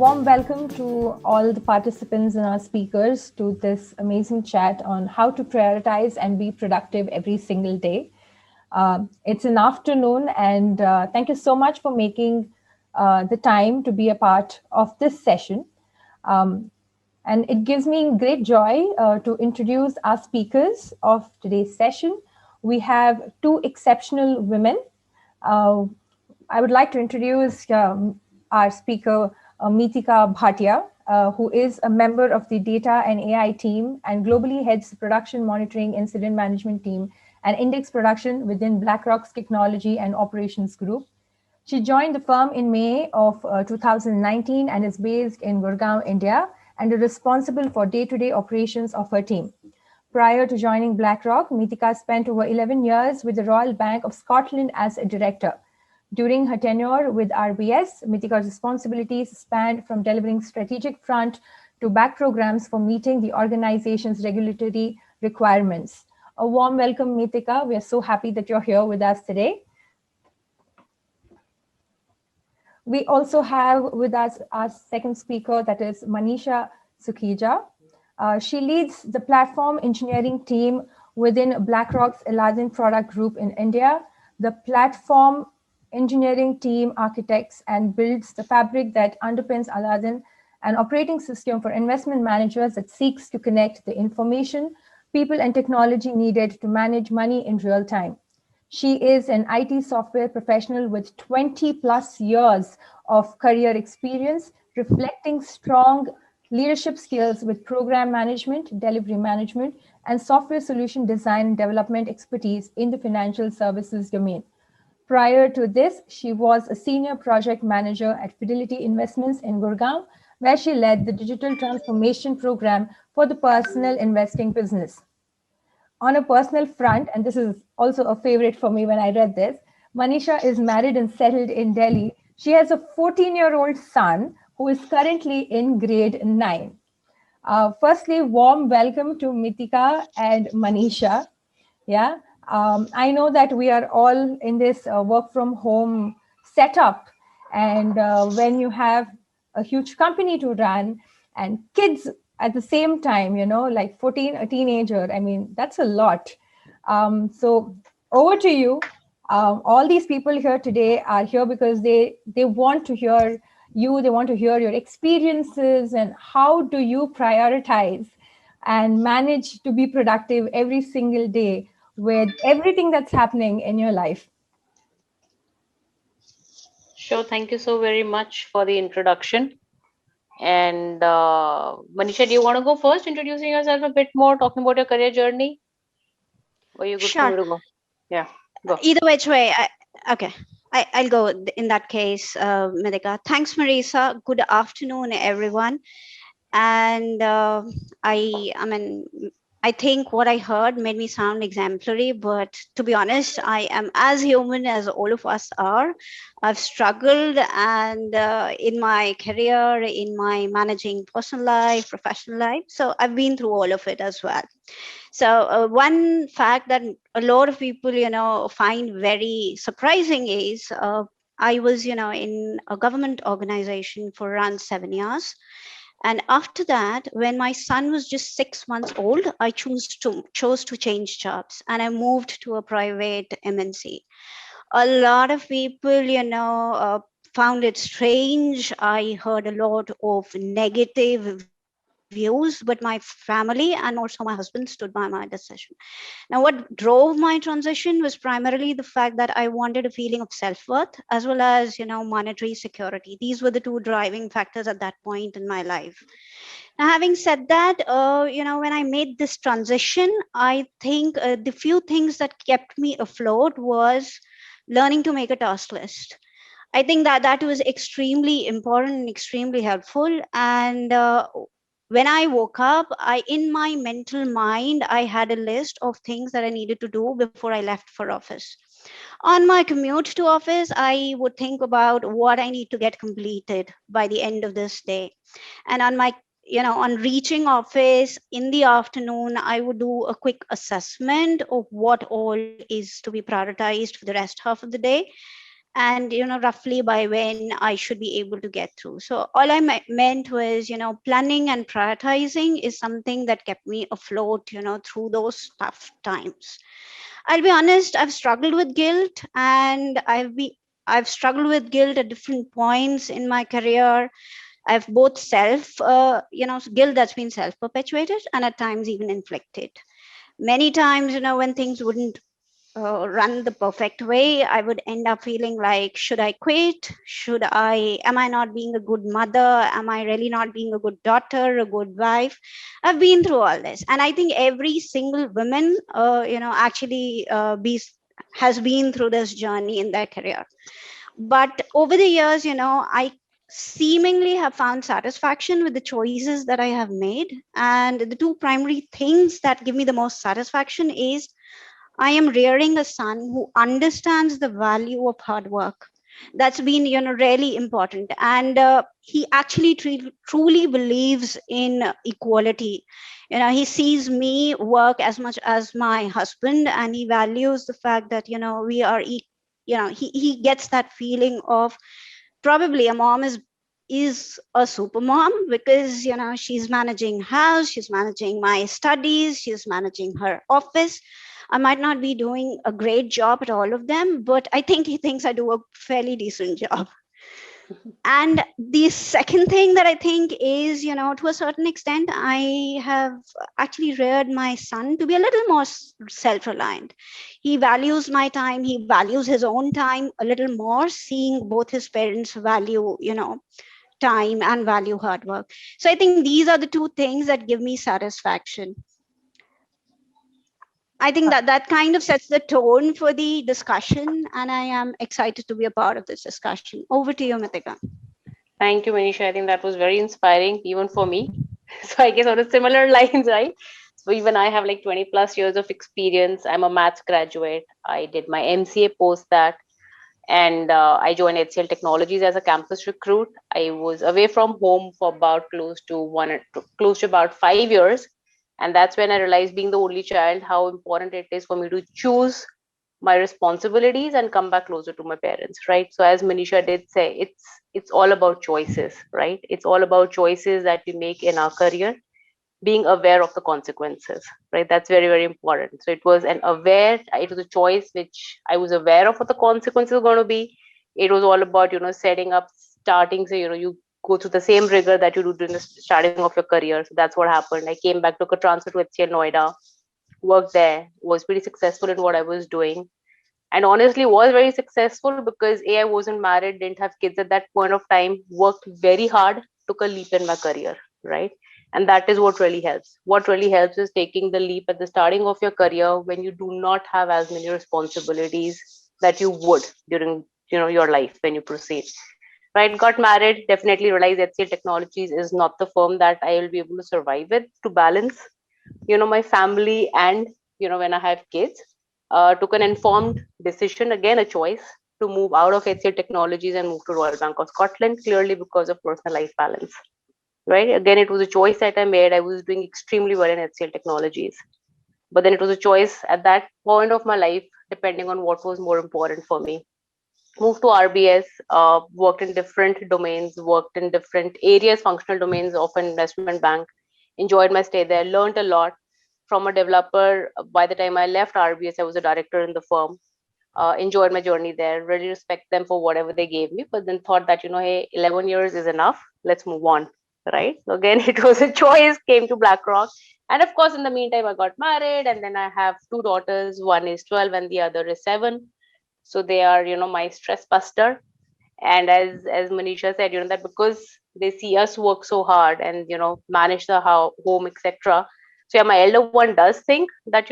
warm welcome to all the participants and our speakers to this amazing chat on how to prioritize and be productive every single day. It's an afternoon, and thank you so much for making the time to be a part of this session. And it gives me great joy to introduce our speakers of today's session. We have two exceptional women. Uh, I would like to introduce our speaker, Meetika Bhatia, who is a member of the data and AI team and globally heads the production monitoring incident management team and index production within BlackRock's technology and operations group. She joined the firm in May of 2019 and is based in Gurgaon, India, and is responsible for day-to-day operations of her team. Prior to joining BlackRock, Meetika spent over 11 years with the Royal Bank of Scotland as a director. During her tenure with RBS, Meetika's responsibilities spanned from delivering strategic front to back programs for meeting the organization's regulatory requirements. A warm welcome, Meetika. We are so happy that you're here with us today. We also have with us our second speaker, that is Manisha Sukhija. She leads the platform engineering team within BlackRock's Aladdin product group in India. The platform engineering team architects and builds the fabric that underpins Aladdin, an operating system for investment managers that seeks to connect the information, people, and technology needed to manage money in real time. She is an IT software professional with 20 plus years of career experience, reflecting strong leadership skills with program management, delivery management, and software solution design and development expertise in the financial services domain. Prior to this, she was a senior project manager at Fidelity Investments in Gurgaon, where she led the digital transformation program for the personal investing business. On a personal front, and this is also a favorite for me when I read this, Manisha is married and settled in Delhi. She has a 14-year-old son who is currently in grade 9. Firstly, warm welcome to Meetika and Manisha. Yeah, I know that we are all in this work from home setup, and when you have a huge company to run and kids at the same time, like 14, a teenager, I mean, that's a lot. So over to you. All these people here today are here because they want to hear you, they want to hear your experiences and how do you prioritize and manage to be productive every single day with everything that's happening in your life. Sure. Thank you so very much for the introduction. And Manisha, do you want to go first, introducing yourself a bit more, talking about your career journey? Or are you good for Sure. me to go? Yeah, go. Either which way. Okay. I'll go in that case, Meetika. Thanks, Marisa. Good afternoon, everyone. And I think what I heard made me sound exemplary, but to be honest, I am as human as all of us are. I've struggled and in my career, in my managing personal life, professional life. So I've been through all of it as well. So one fact that a lot of people, find very surprising is I was, in a government organization for around 7 years. And after that, when my son was just 6 months old, I chose to change jobs and I moved to a private MNC. A lot of people, found it strange. I heard a lot of negative views, but my family and also my husband stood by my decision. Now, what drove my transition was primarily the fact that I wanted a feeling of self-worth as well as, monetary security. These were the two driving factors at that point in my life. Now, having said that, when I made this transition, I think the few things that kept me afloat was learning to make a task list. I think that was extremely important and extremely helpful. And when I woke up, in my mental mind, I had a list of things that I needed to do before I left for office. On my commute to office, I would think about what I need to get completed by the end of this day. And on reaching office in the afternoon, I would do a quick assessment of what all is to be prioritized for the rest half of the day. and roughly by when I should be able to get through. So all I meant was, planning and prioritizing is something that kept me afloat, through those tough times. I'll be honest, I've struggled with guilt, and I've struggled with guilt at different points in my career. I've both guilt that's been self perpetuated and at times even inflicted. Many times, when things wouldn't run the perfect way, I would end up feeling like, should I quit? Am I not being a good mother? Am I really not being a good daughter, a good wife? I've been through all this. And I think every single woman, actually has been through this journey in their career. But over the years, I seemingly have found satisfaction with the choices that I have made. And the two primary things that give me the most satisfaction is I am rearing a son who understands the value of hard work. That's been, really important. And he actually truly believes in equality. He sees me work as much as my husband, and he values the fact that, we are, he gets that feeling of probably a mom is a super mom because she's managing house, she's managing my studies, she's managing her office. I might not be doing a great job at all of them, but I think he thinks I do a fairly decent job. And the second thing that I think is, to a certain extent, I have actually reared my son to be a little more self reliant. He values my time, he values his own time a little more, seeing both his parents value, time and value hard work. So I think these are the two things that give me satisfaction. I think that kind of sets the tone for the discussion, and I am excited to be a part of this discussion. Over to you, Meetika. Thank you, Manisha. I think that was very inspiring, even for me. So I guess on a similar lines, right? So even I have like 20 plus years of experience. I'm a maths graduate. I did my MCA post that, and I joined HCL Technologies as a campus recruit. I was away from home for about close to about 5 years, and that's when I realized, being the only child, how important it is for me to choose my responsibilities and come back closer to my parents, right? So as Manisha did say, it's all about choices, right? It's all about choices that we make in our career, being aware of the consequences, right? That's very, very important. So it was a choice which I was aware of what the consequences were going to be. It was all about, setting up, starting. So, you go through the same rigor that you do during the starting of your career. So that's what happened. I came back, took a transfer to HCL Noida, worked there, was pretty successful in what I was doing, and honestly was very successful because I wasn't married, didn't have kids at that point of time, worked very hard, took a leap in my career, right? And that is what really helps. What really helps is taking the leap at the starting of your career when you do not have as many responsibilities that you would during your life when you proceed, right? Got married, definitely realized HCL Technologies is not the firm that I will be able to survive with to balance my family and when I have kids. Took an informed decision, again a choice, to move out of HCL Technologies and move to Royal Bank of Scotland, clearly because of personal life balance, right? Again, it was a choice that I made. I was doing extremely well in HCL Technologies, but then it was a choice at that point of my life, depending on what was more important for me. Moved to RBS, worked in different domains, worked in different areas, functional domains of an investment bank. Enjoyed my stay there, learned a lot from a developer. By the time I left RBS, I was a director in the firm. Enjoyed my journey there, really respect them for whatever they gave me, but then thought that, hey, 11 years is enough, let's move on, right? So again, it was a choice, came to BlackRock. And of course, in the meantime, I got married, and then I have two daughters. One is 12 and the other is 7. So they are, my stress buster. And as Manisha said, that because they see us work so hard and manage the home, etc. So yeah, my elder one does think that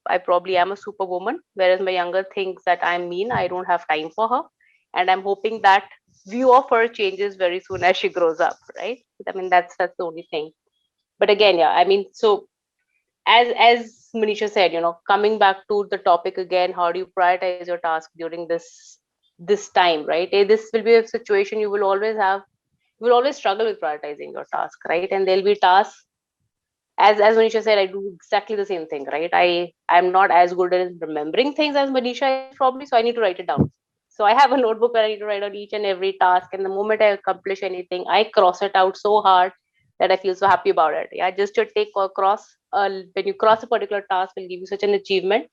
I probably am a superwoman, whereas my younger thinks that I'm mean, I don't have time for her. And I'm hoping that view of her changes very soon as she grows up, right? I mean, that's the only thing. But again, yeah, I mean, so as Manisha said, coming back to the topic again, how do you prioritize your task during this time, right? This will be a situation you will always have. You will always struggle with prioritizing your task, right? And there'll be tasks. As Manisha said, I do exactly the same thing, right? I'm not as good at remembering things as Manisha is probably, so I need to write it down. So I have a notebook where I need to write on each and every task. And the moment I accomplish anything, I cross it out so hard that I feel so happy about it. Yeah, just to take or cross, when you cross a particular task, will give you such an achievement,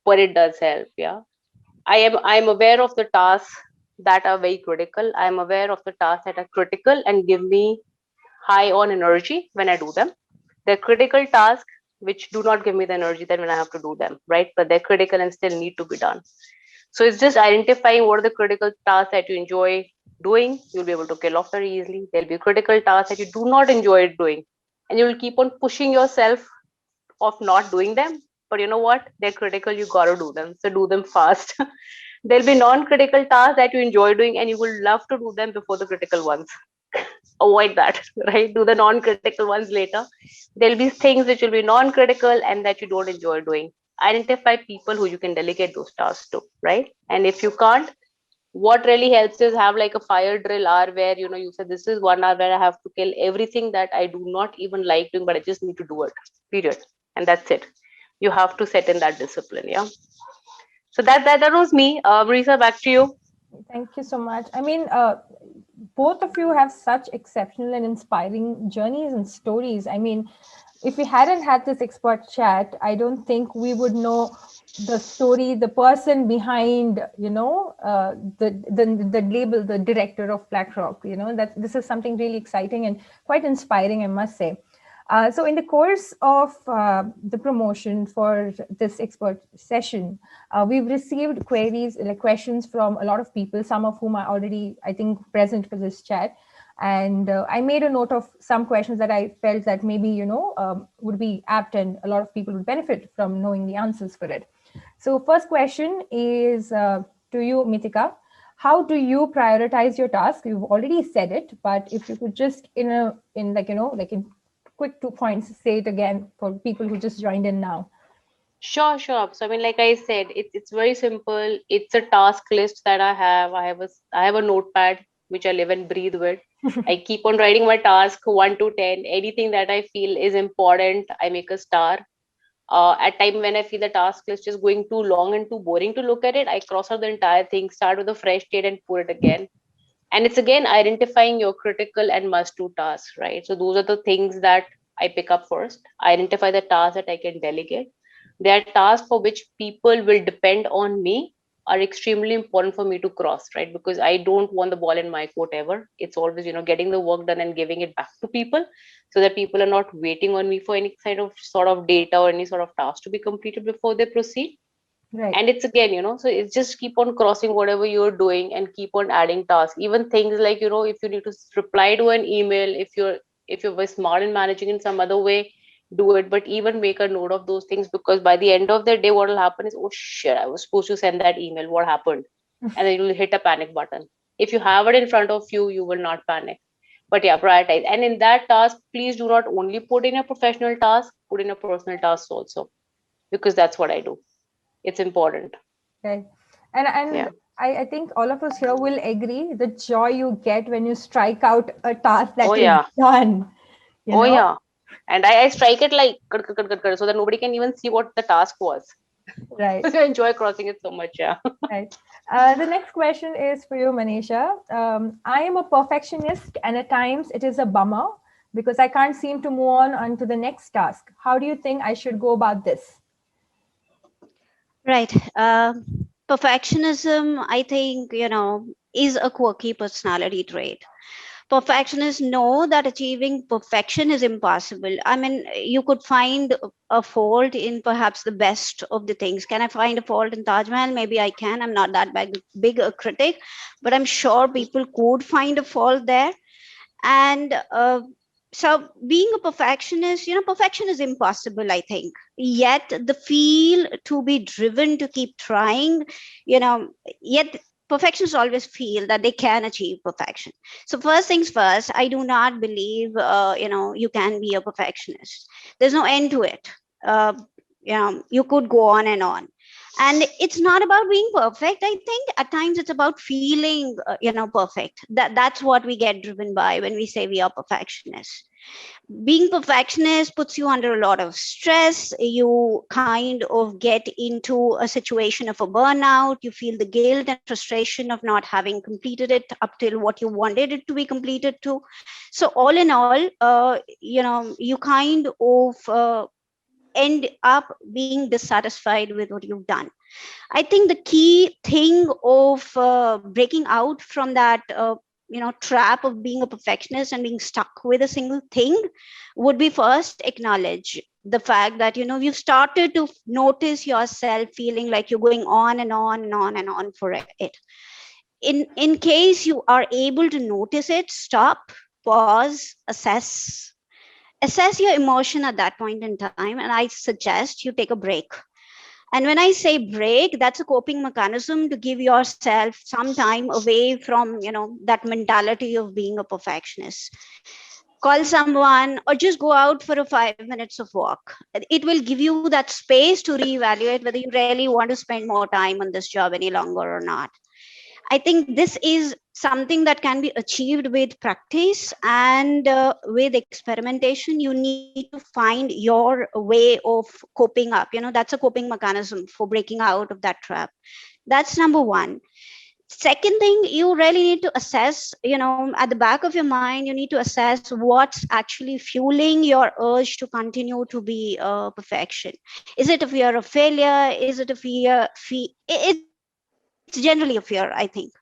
but it does help. Yeah, I'm aware of the tasks that are very critical. I'm aware of the tasks that are critical and give me high on energy when I do them. They're critical tasks which do not give me the energy then when I have to do them, right? But they're critical and still need to be done. So it's just identifying what are the critical tasks that you enjoy doing. You'll be able to kill off very easily. There'll be critical tasks that you do not enjoy doing, and you will keep on pushing yourself of not doing them. But you know what? They're critical. You gotta do them. So do them fast. There'll be non-critical tasks that you enjoy doing, and you will love to do them before the critical ones. Avoid that, right? Do the non-critical ones later. There'll be things which will be non-critical and that you don't enjoy doing. Identify people who you can delegate those tasks to, right? And if you can't, what really helps is have like a fire drill hour where you said this is 1 hour where I have to kill everything that I do not even like doing, but I just need to do it. Period. And that's it. You have to set in that discipline. Yeah. So that was me. Marisa, back to you. Thank you so much. I mean, both of you have such exceptional and inspiring journeys and stories. I mean, if we hadn't had this expert chat, I don't think we would know the story, the person behind, the label, the director of BlackRock. That this is something really exciting and quite inspiring, I must say. So in the course of the promotion for this expert session, we've received queries, like questions from a lot of people, some of whom are already, I think, present for this chat. And I made a note of some questions that I felt that maybe, would be apt and a lot of people would benefit from knowing the answers for it. So first question is to you, Meetika. How do you prioritize your task? You've already said it, but if you could just in quick 2 points, say it again for people who just joined in now. Sure, sure. So I mean, like I said, it's very simple. It's a task list that I have. I have a notepad which I live and breathe with. I keep on writing my task 1 to 10. Anything that I feel is important, I make a star. At time when I feel the task list is going too long and too boring to look at it, I cross out the entire thing, start with a fresh date, and put it again. And it's again identifying your critical and must-do tasks, right? So those are the things that I pick up first. Identify the tasks that I can delegate. There are tasks for which people will depend on me are extremely important for me to cross, right? Because I don't want the ball in my court ever. It's always, getting the work done and giving it back to people so that people are not waiting on me for any kind of sort of data or any sort of task to be completed before they proceed. Right. And it's again, so it's just keep on crossing whatever you're doing and keep on adding tasks. Even things like, if you need to reply to an email, if you're very smart in managing in some other way, do it. But even make a note of those things, because by the end of the day, what will happen is, oh shit, I was supposed to send that email. What happened? And then you'll hit a panic button. If you have it in front of you, you will not panic. But yeah, prioritize. And in that task, please do not only put in a professional task, put in a personal task also, because that's what I do. It's important. Okay. And Yeah. I think all of us here will agree the joy you get when you strike out a task that Oh is yeah. done. Oh yeah. And I strike it like so that nobody can even see what the task was. Right. I enjoy crossing it so much. Yeah. Right. The next question is for you, Manisha. I am a perfectionist, and at times it is a bummer because I can't seem to move on to the next task. How do you think I should go about this? Right. Perfectionism, I think, is a quirky personality trait. Perfectionists know that achieving perfection is impossible. I mean, you could find a fault in perhaps the best of the things. Can I find a fault in Taj Mahal? Maybe I can. I'm not that big a critic, but I'm sure people could find a fault there. And so being a perfectionist, perfection is impossible, I think. Yet the feel to be driven to keep trying, yet perfectionists always feel that they can achieve perfection. So first things first, I do not believe you can be a perfectionist. There's no end to it. You could go on and on. And it's not about being perfect. I think at times it's about feeling perfect. That's what we get driven by when we say we are perfectionists. Being perfectionist puts you under a lot of stress. You kind of get into a situation of a burnout. You feel the guilt and frustration of not having completed it up till what you wanted it to be completed to. So all in all, you kind of end up being dissatisfied with what you've done. I think the key thing of breaking out from that trap of being a perfectionist and being stuck with a single thing would be first acknowledge the fact that you've started to notice yourself feeling like you're going on and on and on and on for it. In case you are able to notice it, stop, pause, assess your emotion at that point in time, and I suggest you take a break. And when I say break, that's a coping mechanism to give yourself some time away from, that mentality of being a perfectionist. Call someone or just go out for a 5 minutes of walk. It will give you that space to reevaluate whether you really want to spend more time on this job any longer or not. I think this is something that can be achieved with practice and with experimentation. You need to find your way of coping up. That's a coping mechanism for breaking out of that trap. That's number one. Second thing, you really need to assess, at the back of your mind, you need to assess what's actually fueling your urge to continue to be perfection. Is it a fear of failure? Is it a it's generally a fear, I think.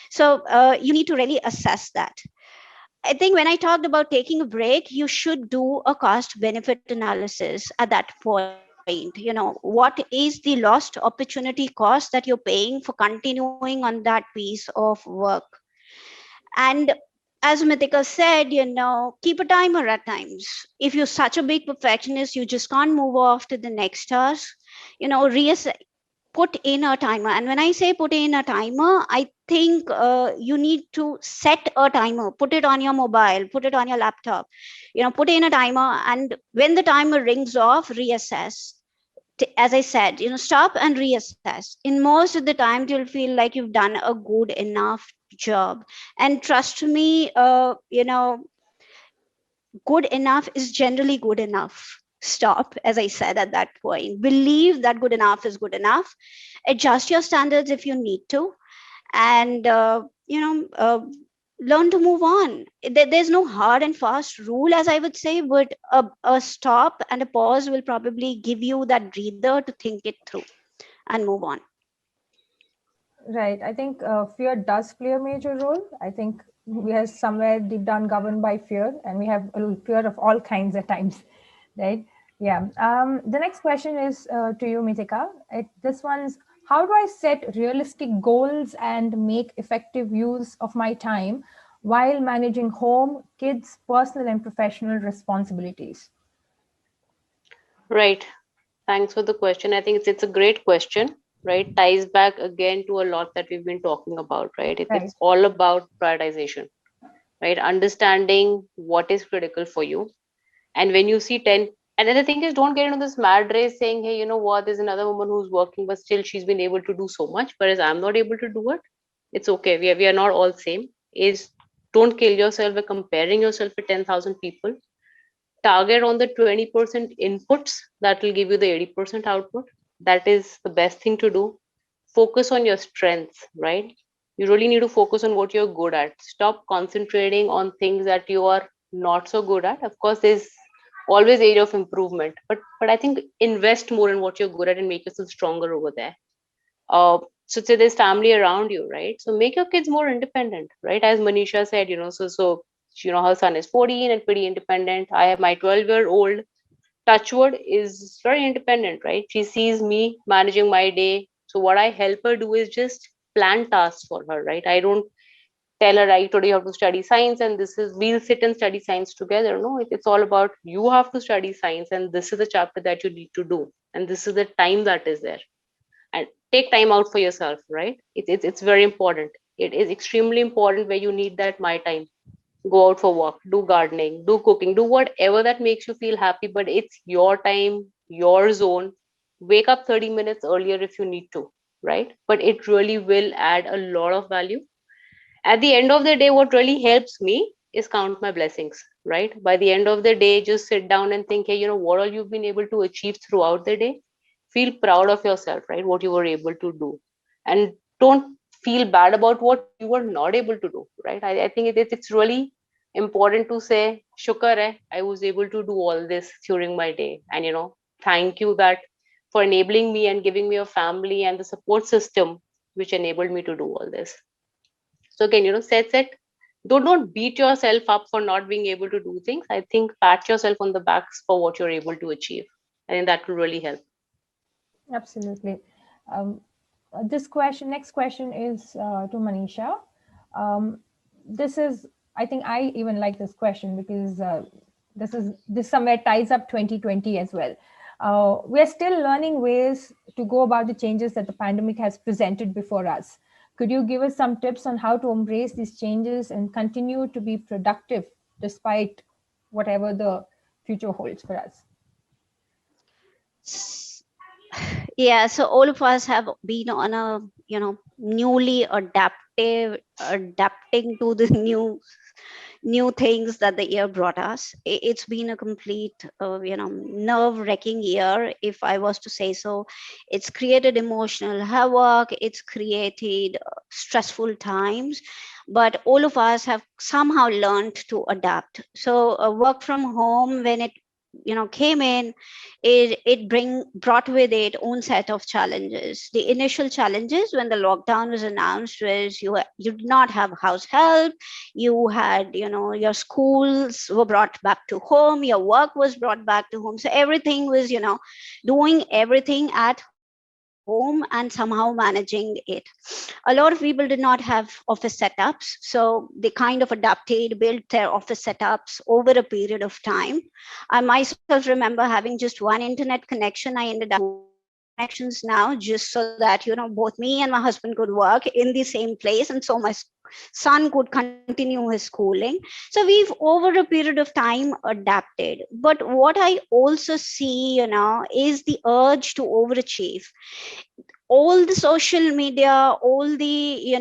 So you need to really assess that. I think when I talked about taking a break, you should do a cost benefit analysis at that point. What is the lost opportunity cost that you're paying for continuing on that piece of work? And as Mitika said, keep a timer at times. If you're such a big perfectionist, you just can't move off to the next task. Reassess, put in a timer. And when I say put in a timer, I think you need to set a timer, put it on your mobile, put it on your laptop, put in a timer. And when the timer rings off, reassess. As I said, stop and reassess. In most of the times, you'll feel like you've done a good enough job. And trust me, good enough is generally good enough. Stop, as I said at that point. Believe that good enough is good enough. Adjust your standards if you need to, and learn to move on. There's no hard and fast rule, as I would say, but a stop and a pause will probably give you that breather to think it through and move on. Right. I think fear does play a major role. I think we are somewhere deep down governed by fear, and we have a fear of all kinds at times, right? Yeah. The next question is to you, Mitika. This one's, how do I set realistic goals and make effective use of my time while managing home, kids, personal and professional responsibilities? Right. Thanks for the question. I think it's a great question, right? Ties back again to a lot that we've been talking about, right? Right. It's all about prioritization, right? Understanding what is critical for you. And when you see 10, and then the thing is, don't get into this mad race saying, hey, you know what, there's another woman who's working, but still she's been able to do so much, whereas I'm not able to do it. It's okay. We are not all same. Is don't kill yourself by comparing yourself with 10,000 people. Target on the 20% inputs that will give you the 80% output. That is the best thing to do. Focus on your strengths, right? You really need to focus on what you're good at. Stop concentrating on things that you are not so good at. Of course, there's always area of improvement, but I think invest more in what you're good at and make yourself stronger over there. So say there's family around you, right? So make your kids more independent, right? As Manisha said, her son is 14 and pretty independent. I have my 12-year-old, touchwood, is very independent, right? She sees me managing my day. So what I help her do is just plan tasks for her, right? I don't tell her, right, today you have to study science and this is, we'll sit and study science together. No, it's all about, you have to study science and this is the chapter that you need to do. And this is the time that is there. And take time out for yourself, right? It's very important. It is extremely important where you need that my time. Go out for walk, do gardening, do cooking, do whatever that makes you feel happy, but it's your time, your zone. wake up 30 minutes earlier if you need to, right? But it really will add a lot of value. At the end of the day, what really helps me is count my blessings, right? By the end of the day, just sit down and think, hey, what all you've been able to achieve throughout the day. Feel proud of yourself, right? What you were able to do. And don't feel bad about what you were not able to do, right? I think it's really important to say, Shukar hai, I was able to do all this during my day. And, thank you that for enabling me and giving me a family and the support system which enabled me to do all this. So again, set. Don't beat yourself up for not being able to do things. I think pat yourself on the backs for what you're able to achieve. I think that will really help. Absolutely. Um, next question is to Manisha. This is, I think I even like this question because this somewhere ties up 2020 as well. We are still learning ways to go about the changes that the pandemic has presented before us. Could you give us some tips on how to embrace these changes and continue to be productive despite whatever the future holds for us? Yeah, so all of us have been on a newly adapting to the new things that the year brought us. It's been a complete nerve-wracking year, if I was to say so. It's created emotional havoc, it's created stressful times, but all of us have somehow learned to adapt. So work from home, when it came in, it brought with it own set of challenges. The initial challenges when the lockdown was announced was you did not have house help, you had your schools were brought back to home, your work was brought back to home, so everything was doing everything at home and somehow managing it. A lot of people did not have office setups, so they kind of adapted, built their office setups over a period of time. I myself remember having just one internet connection. I ended up two internet connections now, just so that both me and my husband could work in the same place, and so my son could continue his schooling. So we've over a period of time adapted. But what I also see is the urge to overachieve. All the social media, all the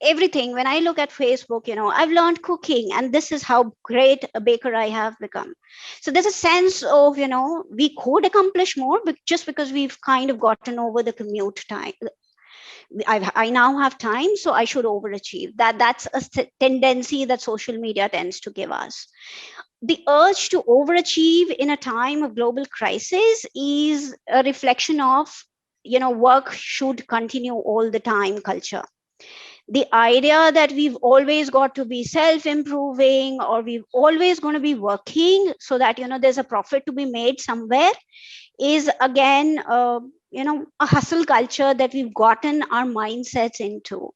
everything. When I look at Facebook, I've learned cooking, and this is how great a baker I have become. So there's a sense of we could accomplish more, but just because we've kind of gotten over the commute time, I now have time, so I should overachieve. That's a tendency that social media tends to give us. The urge to overachieve in a time of global crisis is a reflection of work should continue all the time culture. The idea that we've always got to be self-improving, or we've always going to be working so that there's a profit to be made somewhere, is again a hustle culture that we've gotten our mindsets into.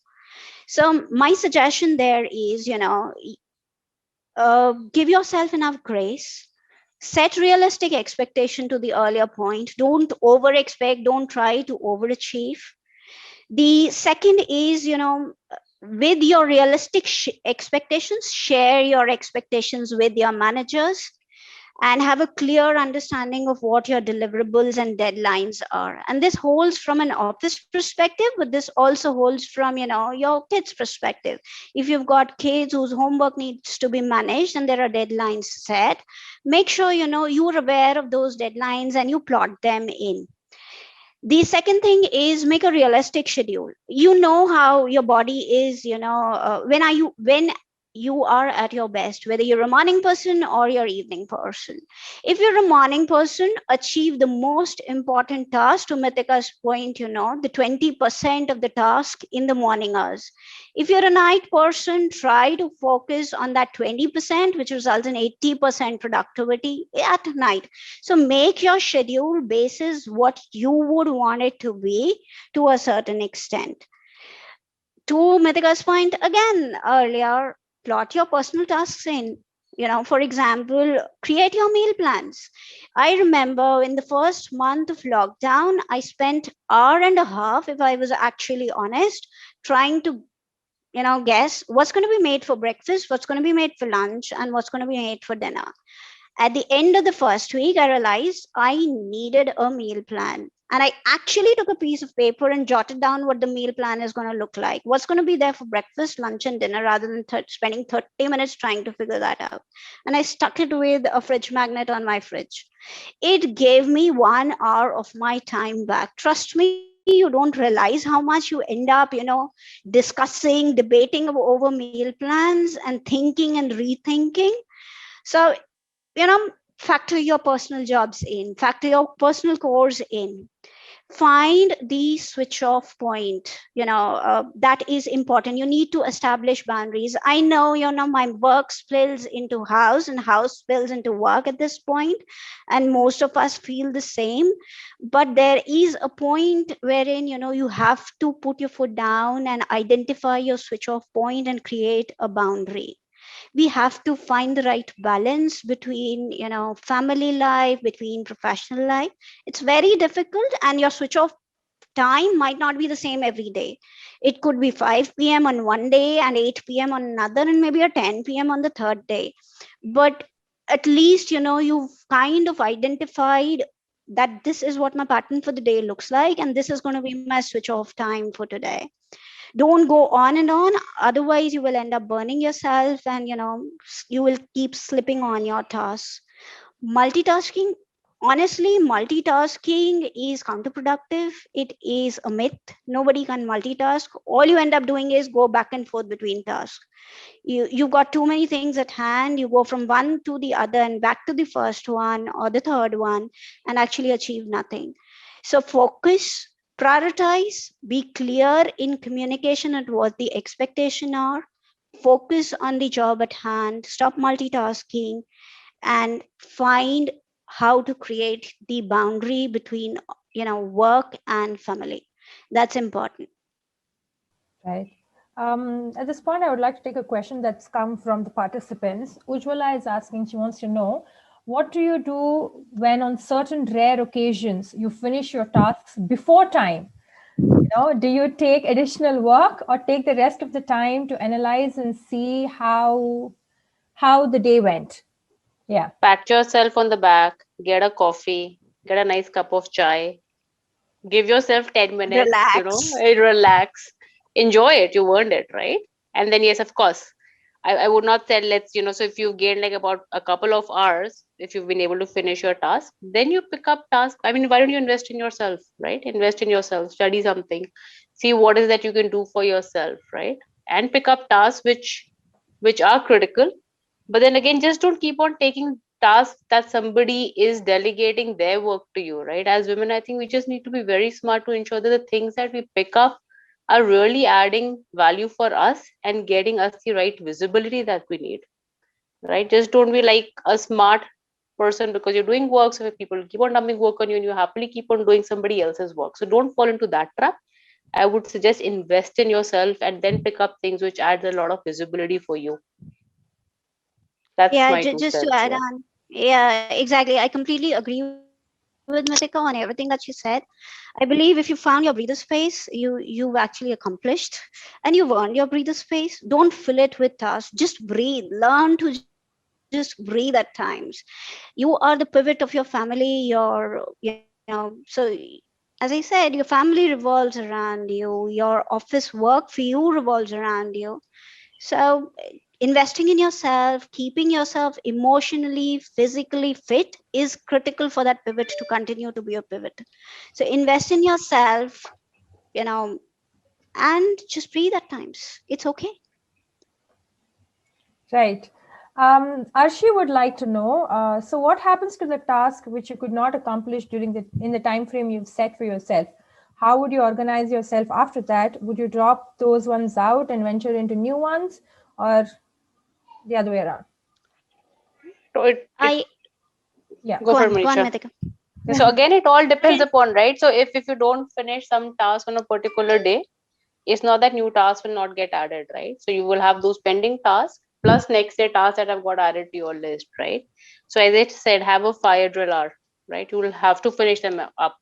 So my suggestion there is give yourself enough grace, set realistic expectation. To the earlier point, don't over expect, don't try to overachieve. The second is with your realistic expectations, share your expectations with your managers and have a clear understanding of what your deliverables and deadlines are. And this holds from an office perspective, but this also holds from your kids perspective. If you've got kids whose homework needs to be managed and there are deadlines set, make sure you're aware of those deadlines and you plot them in. The second thing is make a realistic schedule. You know how your body is, when you are at your best, whether you're a morning person or you're evening person. If you're a morning person, achieve the most important task. To Meetika's point, the 20% of the task in the morning hours. If you're a night person, try to focus on that 20%, which results in 80% productivity at night. So make your schedule basis what you would want it to be to a certain extent. To Meetika's point again earlier, plot your personal tasks in. For example, create your meal plans. I remember in the first month of lockdown, I spent hour and a half, if I was actually honest, trying to guess what's going to be made for breakfast, what's going to be made for lunch, and what's going to be made for dinner. At the end of the first week, I realized I needed a meal plan. And I actually took a piece of paper and jotted down what the meal plan is going to look like. What's going to be there for breakfast, lunch, and dinner rather than spending 30 minutes trying to figure that out. And I stuck it with a fridge magnet on my fridge. It gave me 1 hour of my time back. Trust me, you don't realize how much you end up, discussing, debating over meal plans and thinking and rethinking. So, factor your personal jobs in, factor your personal chores in, find the switch off point. That is important. You need to establish boundaries. I know, my work spills into house and house spills into work at this point, and most of us feel the same. But there is a point wherein, you have to put your foot down and identify your switch off point and create a boundary. We have to find the right balance between, family life, between professional life. It's very difficult, and your switch off time might not be the same every day. It could be 5 p.m. on one day and 8 p.m. on another, and maybe a 10 p.m. on the third day. But at least, you've kind of identified that this is what my pattern for the day looks like, and this is going to be my switch off time for today. Don't go on and on, otherwise you will end up burning yourself, and you will keep slipping on your tasks. Multitasking, honestly, multitasking is counterproductive. It is a myth. Nobody can multitask. All you end up doing is go back and forth between tasks. You've got too many things at hand. You go from one to the other and back to the first one or the third one and actually achieve nothing. So focus, prioritize, be clear in communication at what the expectation are, focus on the job at hand, stop multitasking, and find how to create the boundary between, work and family. That's important. Right. At this point, I would like to take a question that's come from the participants. Ujwala is asking, she wants to know, what do you do when on certain rare occasions you finish your tasks before time? Do you take additional work or take the rest of the time to analyze and see how the day went? Yeah. Pat yourself on the back, get a coffee, get a nice cup of chai, give yourself 10 minutes, Relax. relax, enjoy it. You earned it, right? And then, yes, of course, I would not say let's, so if you've gained like about a couple of hours, if you've been able to finish your task, then you pick up task. I mean, why don't you invest in yourself, right? Invest in yourself, study something, see what is that you can do for yourself, right? And pick up tasks which are critical. But then again, just don't keep on taking tasks that somebody is delegating their work to you, right? As women, I think we just need to be very smart to ensure that the things that we pick up are really adding value for us and getting us the right visibility that we need, right? Just don't be like a smart person because you're doing work, so people keep on dumping work on you and you happily keep on doing somebody else's work. So don't fall into that trap. I would suggest invest in yourself and then pick up things which adds a lot of visibility for you. That's Yeah, my two just to cents. add Yeah. on. Yeah, exactly. I completely agree with Mitika on everything that she said. I believe if you found your breather space, you've actually accomplished and you've earned your breather space. Don't fill it with tasks. Just breathe. Learn to just breathe at times. You are the pivot of your family. So as I said, your family revolves around you. Your office work for you revolves around you. So, investing in yourself, keeping yourself emotionally, physically fit is critical for that pivot to continue to be a pivot. So, invest in yourself, you know, and just breathe at times. It's okay. Right. Arshi would like to know, so what happens to the task which you could not accomplish in the time frame you've set for yourself? How would you organize yourself after that? Would you drop those ones out and venture into new ones, or the other way around? So it I Yeah. go for Go on, Manisha. Medika. So again, it all depends upon, right? So if you don't finish some task on a particular day, it's not that new tasks will not get added, right? So you will have those pending tasks plus next day tasks that have got added to your list, right? So as I said, have a fire drill hour, right? You will have to finish them up,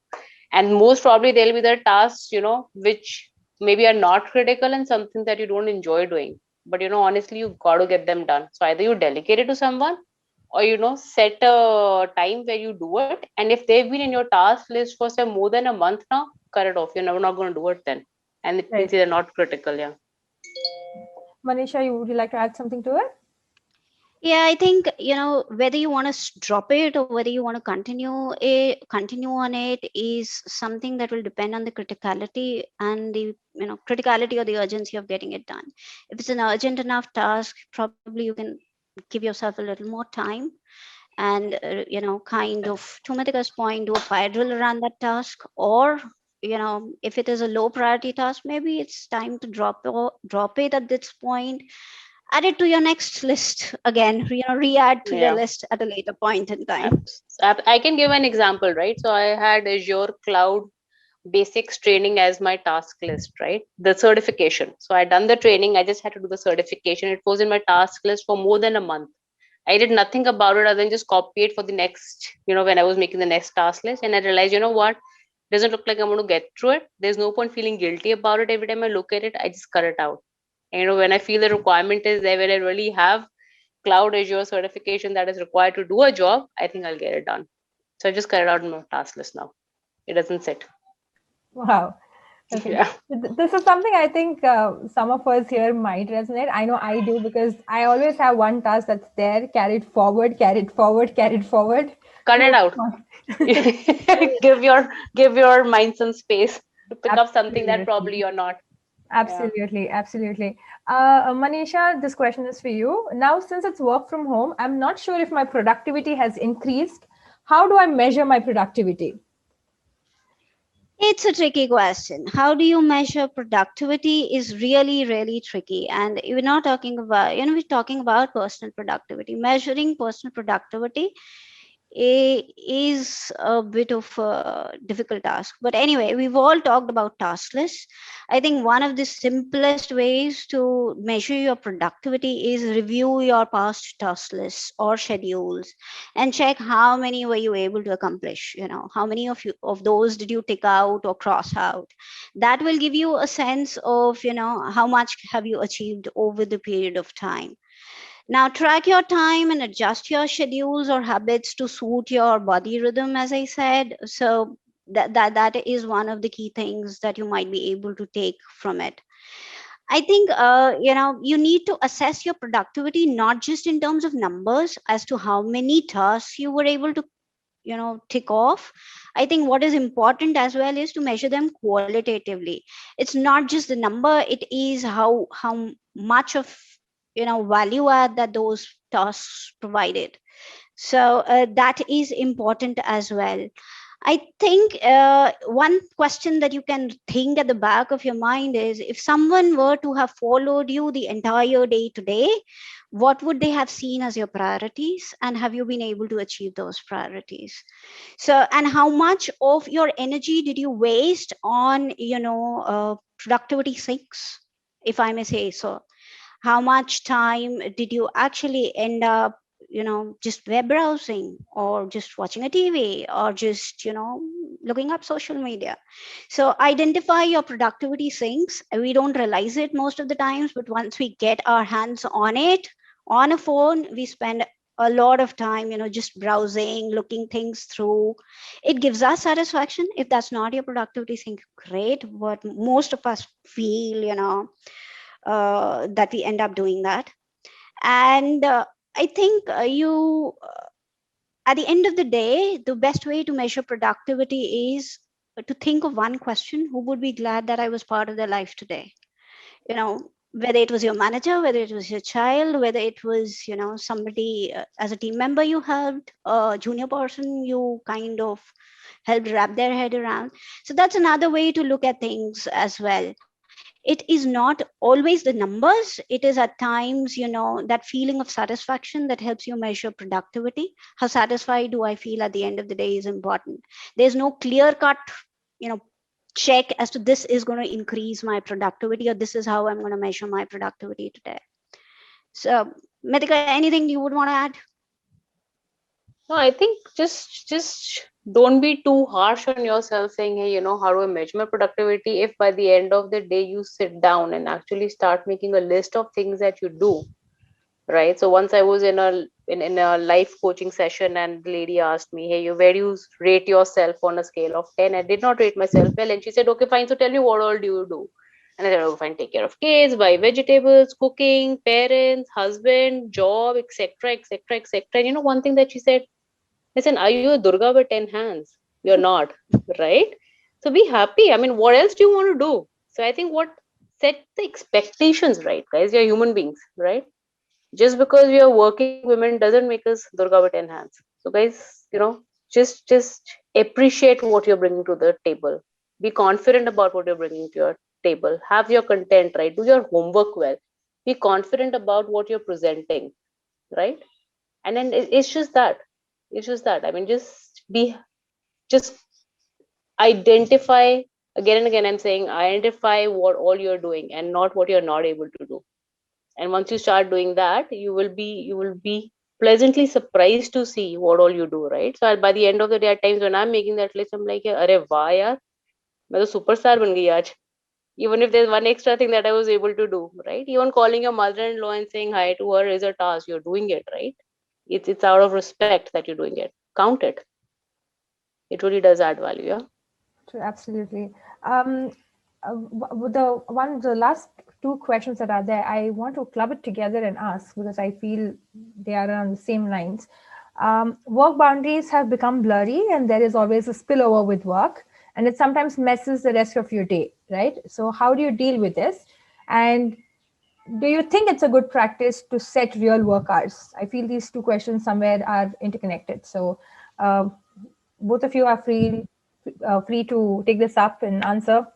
and most probably there'll be the tasks, which maybe are not critical and something that you don't enjoy doing, but honestly, you got to get them done. So either you delegate it to someone or set a time where you do it. And if they've been in your task list for say more than a month now, cut it off. You're never not going to do it then, and it means Right. they're not critical. Yeah. Manisha, would you like to add something to it? Yeah, I think, whether you want to drop it or whether you want to continue on it is something that will depend on the criticality and the, criticality or the urgency of getting it done. If it's an urgent enough task, probably you can give yourself a little more time and, kind of, to Meetika's point, do a fire drill around that task. Or, if it is a low priority task, maybe it's time to drop it at this point, add it to your next list again, re-add to your Yeah. list at a later point in time. I can give an example, right? So I had Azure Cloud Basics training as my task list, right? The certification. So I done the training. I just had to do the certification. It was in my task list for more than a month. I did nothing about it other than just copy it for the next, when I was making the next task list. And I realized, what? Doesn't look like I'm going to get through it. There's no point feeling guilty about it every time I look at it. I just cut it out. And, when I feel the requirement is there, when I really have cloud Azure certification that is required to do a job, I think I'll get it done. So I just cut it out in my task list now. It doesn't sit. Wow. Okay. Yeah. This is something I think some of us here might resonate. I know I do, because I always have one task that's there, carried forward, carried forward, carried forward. Cut it Move out. on. give your mind some space to pick up something that probably Absolutely. you're not. Yeah. Absolutely. Absolutely. Manisha, this question is for you. Now, since it's work from home, I'm not sure if my productivity has increased. How do I measure my productivity? It's a tricky question. How do you measure productivity is really, really tricky. And we're not talking about, we're talking about personal productivity. Measuring personal productivity is a bit of a difficult task. But anyway, we've all talked about task lists. I think one of the simplest ways to measure your productivity is review your past task lists or schedules and check how many were you able to accomplish. How many of those did you tick out or cross out? That will give you a sense of, how much have you achieved over the period of time. Now, track your time and adjust your schedules or habits to suit your body rhythm, as I said. So that is one of the key things that you might be able to take from it. I think you need to assess your productivity not just in terms of numbers as to how many tasks you were able to tick off. I think what is important as well is to measure them qualitatively. It's not just the number, it is how much of value add that those tasks provided. So that is important as well. I think one question that you can think at the back of your mind is, if someone were to have followed you the entire day today, what would they have seen as your priorities, and have you been able to achieve those priorities? So, and how much of your energy did you waste on productivity sinks, if I may say so? How much time did you actually end up just web browsing, or just watching a TV, or just looking up social media? So identify your productivity sinks. We don't realize it most of the times, but once we get our hands on it, on a phone, we spend a lot of time just browsing, looking things through. It gives us satisfaction. If that's not your productivity sink, great, but most of us feel that we end up doing that. And I think at the end of the day, the best way to measure productivity is to think of one question: who would be glad that I was part of their life today? Whether it was your manager, whether it was your child, whether it was somebody as a team member you helped, a junior person you kind of helped wrap their head around. So that's another way to look at things as well. It is not always the numbers. It is at times that feeling of satisfaction that helps you measure productivity. How satisfied do I feel at the end of the day is important. There's no clear cut you know check as to this is going to increase my productivity, or this is how I'm going to measure my productivity today. So, Metika, anything you would want to add? No, I think just don't be too harsh on yourself saying, hey, how do I measure my productivity? If by the end of the day you sit down and actually start making a list of things that you do, right? So once I was in a life coaching session, and the lady asked me, hey, where do you rate yourself on a scale of 10? I did not rate myself well, and she said, okay, fine, so tell me, what all do you do? And I said, oh, fine, take care of kids, buy vegetables, cooking, parents, husband, job, etc., etc., etc. And one thing that she said, listen, are you a Durga with 10 hands? You're not, right? So be happy. I mean, what else do you want to do? So I think what set the expectations right, guys. You're human beings, right? Just because we are working women doesn't make us Durga with 10 hands. So guys, just appreciate what you're bringing to the table. Be confident about what you're bringing to your table. Have your content right. Do your homework well. Be confident about what you're presenting, right? And then it's just that. It's just that. I mean, just identify, again and again. I'm saying identify what all you're doing and not what you're not able to do. And once you start doing that, you will be pleasantly surprised to see what all you do, right? So by the end of the day, at times when I'm making that list, I'm like, अरे वाह यार, मैं तो superstar बन गई आज. Even if there's one extra thing that I was able to do, right? Even calling your mother-in-law and saying hi to her is a task. You're doing it, right? It's out of respect that you're doing it. Count it. It really does add value, yeah. True, absolutely. The last two questions that are there, I want to club it together and ask, because I feel they are on the same lines. Work boundaries have become blurry, and there is always a spillover with work, and it sometimes messes the rest of your day, right? So how do you deal with this? And do you think it's a good practice to set real work hours? I feel these two questions somewhere are interconnected. So both of you are free to take this up and answer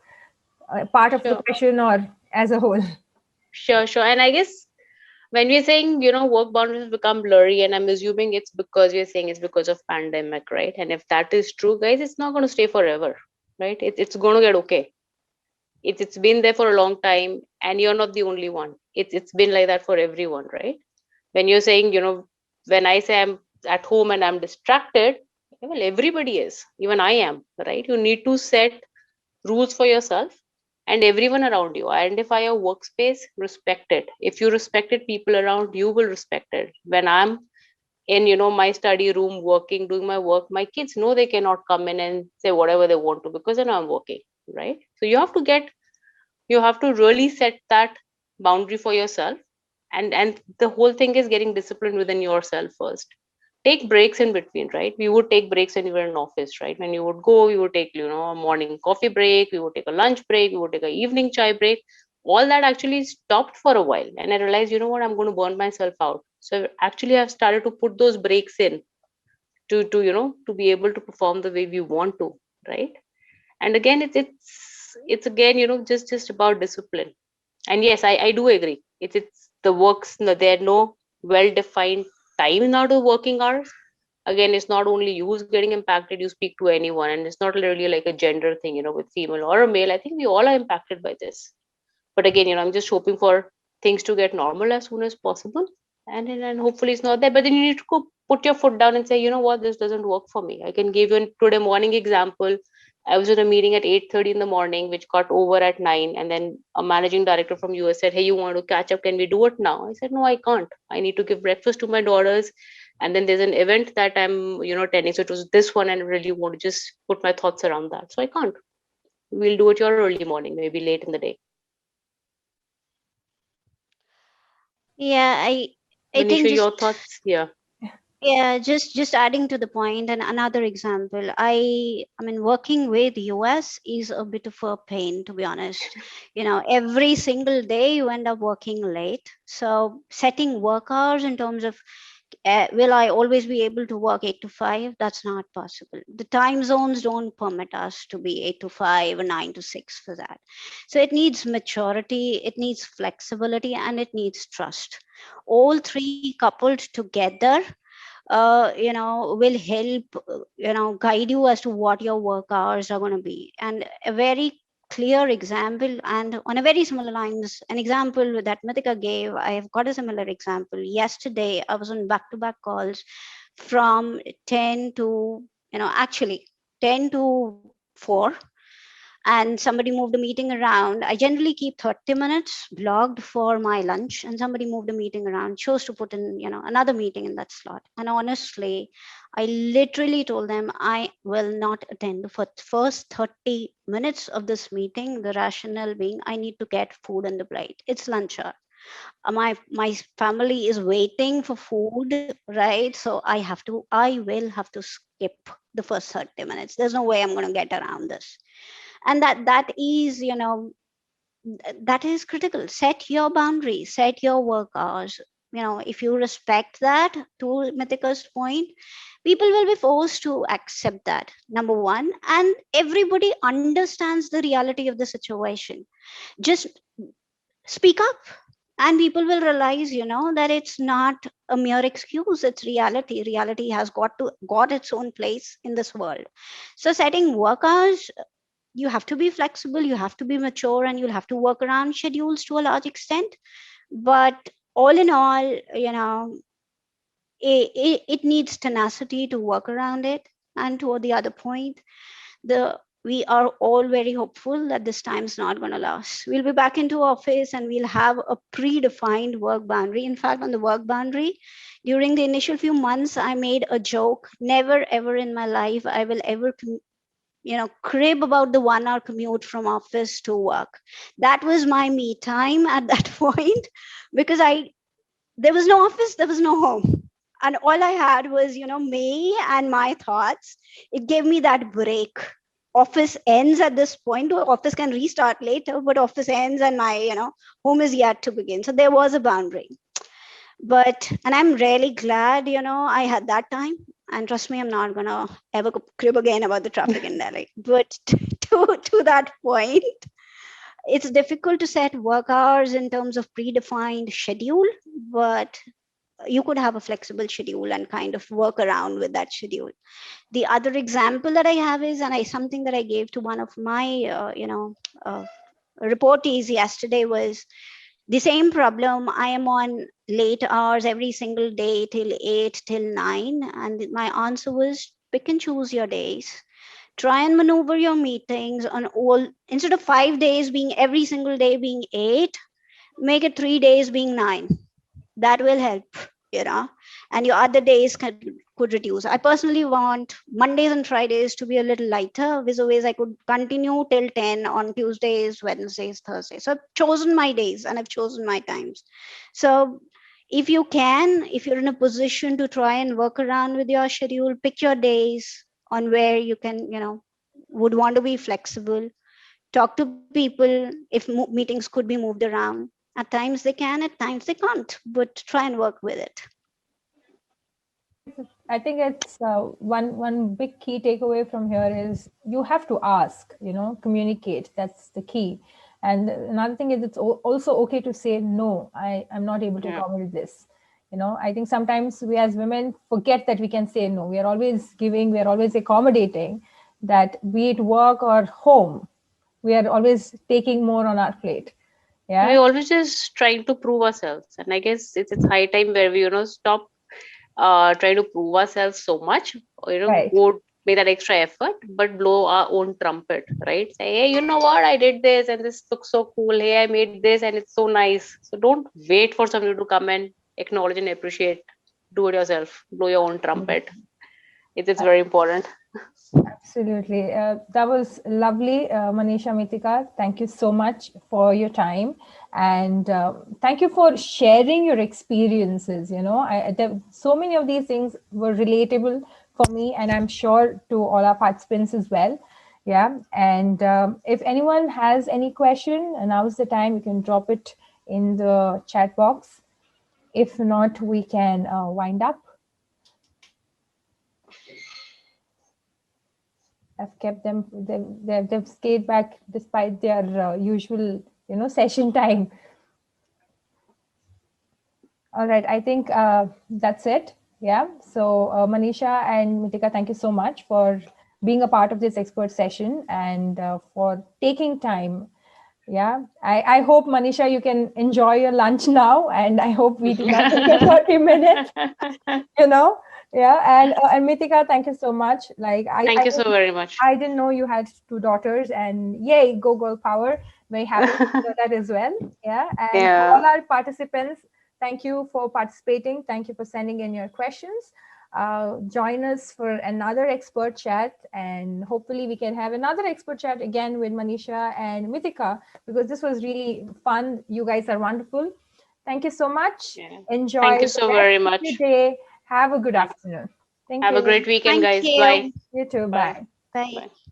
part of the Sure, question or as a whole. sure. And I guess when we're saying, work boundaries have become blurry, and I'm assuming it's because we're saying it's because of pandemic, right? And if that is true, guys, it's not going to stay forever, right? It's going to get okay. It's been there for a long time, and you're not the only one. It's been like that for everyone, right? When you're saying, when I say I'm at home and I'm distracted, well, everybody is, even I am, right? You need to set rules for yourself and everyone around you. Identify your workspace, respect it. If you respected, people around you will respect it. When I'm in, my study room working, doing my work, my kids know they cannot come in and say whatever they want to, because then I'm working, right? So you have to really set that boundary for yourself. And the whole thing is getting disciplined within yourself first. Take breaks in between, right? We would take breaks when you were in office, right? When you would go, you would take, a morning coffee break, we would take a lunch break, we would take a evening chai break. All that actually stopped for a while, and I realized, what, I'm going to burn myself out. So actually I've started to put those breaks in to be able to perform the way we want to, right? And again, it's again, just about discipline. And yes, I do agree, it's the works, no, there are no well defined time now to working hours. Again, it's not only you who's getting impacted, you speak to anyone, and it's not really like a gender thing, with female or a male. I think we all are impacted by this. But again, I'm just hoping for things to get normal as soon as possible. And hopefully it's not there, but then you need to go put your foot down and say, what, this doesn't work for me. I can give you a today morning example. I was in a meeting at 8:30 in the morning, which got over at 9, and then a managing director from US said, hey, you want to catch up, can we do it now? I said, no, I can't. I need to give breakfast to my daughters, and then there's an event that I'm attending. So it was this one, and I really want to just put my thoughts around that, so I can't. We'll do it your early morning, maybe late in the day. Yeah, I think Manisha, just, your thoughts? Yeah. yeah, just adding to the point, and another example. I mean, working with US is a bit of a pain, to be honest. Every single day you end up working late. So setting work hours in terms of, will I always be able to work 8 to 5? That's not possible. The time zones don't permit us to be 8 to 5 or 9 to 6 for that. So it needs maturity, it needs flexibility, and it needs trust. All three coupled together, will help, guide you as to what your work hours are going to be. And a very clear example, and on a very similar lines, an example that Mithika gave, I have got a similar example. Yesterday, I was on back-to-back calls from 10 to, actually 10 to 4. and somebody moved a meeting around, I generally keep 30 minutes blocked for my lunch, and somebody moved a meeting around, chose to put in, another meeting in that slot. And honestly, I literally told them I will not attend for first 30 minutes of this meeting. The rationale being I need to get food on the plate. It's lunch hour. My family is waiting for food, right? So I will have to skip the first 30 minutes. There's no way I'm going to get around this. And that is, that is critical. Set your boundaries, set your work hours. If you respect that, to Mitika's point, people will be forced to accept that, number one, and everybody understands the reality of the situation. Just speak up, and people will realize, that it's not a mere excuse, it's reality. Reality has got its own place in this world. So setting work hours, you have to be flexible, you have to be mature, and you'll have to work around schedules to a large extent. But all in all, it needs tenacity to work around it. And toward the other point, the we are all very hopeful that this time's not going to last. We'll be back into office and we'll have a predefined work boundary. In fact, on the work boundary, during the initial few months, I made a joke: never ever in my life I will ever crib about the 1 hour commute from office to work. That was my me time at that point, because there was no office, there was no home, and all I had was, me and my thoughts. It gave me that break. Office ends at this point, or office can restart later, but office ends and my, home is yet to begin. So there was a boundary. And I'm really glad, I had that time. And trust me, I'm not gonna ever crib again about the traffic in Delhi. But to that point, it's difficult to set work hours in terms of predefined schedule, but you could have a flexible schedule and kind of work around with that schedule. The other example that I have is, something that I gave to one of my, reportees yesterday, was the same problem. I am on late hours every single day till 8 till 9, and my answer was pick and choose your days. Try and maneuver your meetings on all, instead of 5 days being every single day being 8, make it 3 days being 9. That will help, and your other days could reduce. I personally want Mondays and Fridays to be a little lighter, vis-a-vis I could continue till 10 on Tuesdays, Wednesdays, Thursdays. So I've chosen my days and I've chosen my times. So if you're in a position to try and work around with your schedule, pick your days on where you can, would want to be flexible. Talk to people if meetings could be moved around. At times they can, at times they can't, but try and work with it. I think it's one big key takeaway from here is you have to ask, communicate. That's the key. And another thing is it's also okay to say, no, I'm not able to accommodate this. I think sometimes we as women forget that we can say no. We are always giving, we are always accommodating, that be it work or home, we are always taking more on our plate. Yeah. We always just trying to prove ourselves. And I guess it's high time where we, stop trying to prove ourselves so much, Right. go make that extra effort, but blow our own trumpet, right? Say, hey, you know what, I did this and this looks so cool. Hey, I made this and it's so nice. So don't wait for somebody to come and acknowledge and appreciate. Do it yourself. Blow your own trumpet. It's very important. Absolutely. That was lovely, Manisha Meetika. Thank you so much for your time. And thank you for sharing your experiences. So many of these things were relatable for me, and I'm sure to all our participants as well. Yeah. And if anyone has any question, now's the time. You can drop it in the chat box. If not, we can wind up. I've kept them, they've stayed back despite their usual, session time. All right, I think that's it. Yeah. So Manisha and Meetika, thank you so much for being a part of this expert session and for taking time. Yeah. I hope, Manisha, you can enjoy your lunch now, and I hope we do not take 30 minutes, And Meetika, thank you so much. Like Thank you so very much. I didn't know you had two daughters, and yay, go girl power. Very happy to know that as well. Yeah. And to Yeah. all our participants, thank you for participating. Thank you for sending in your questions. Join us for another expert chat, and hopefully we can have another expert chat again with Manisha and Meetika, because this was really fun. You guys are wonderful. Thank you so much. Yeah. Enjoy Thank you the so rest very of your much. day. Have a good Yeah. afternoon. Thank Have a you. great weekend, Thank guys. Bye. you. You too. Bye. Bye. Bye. Bye.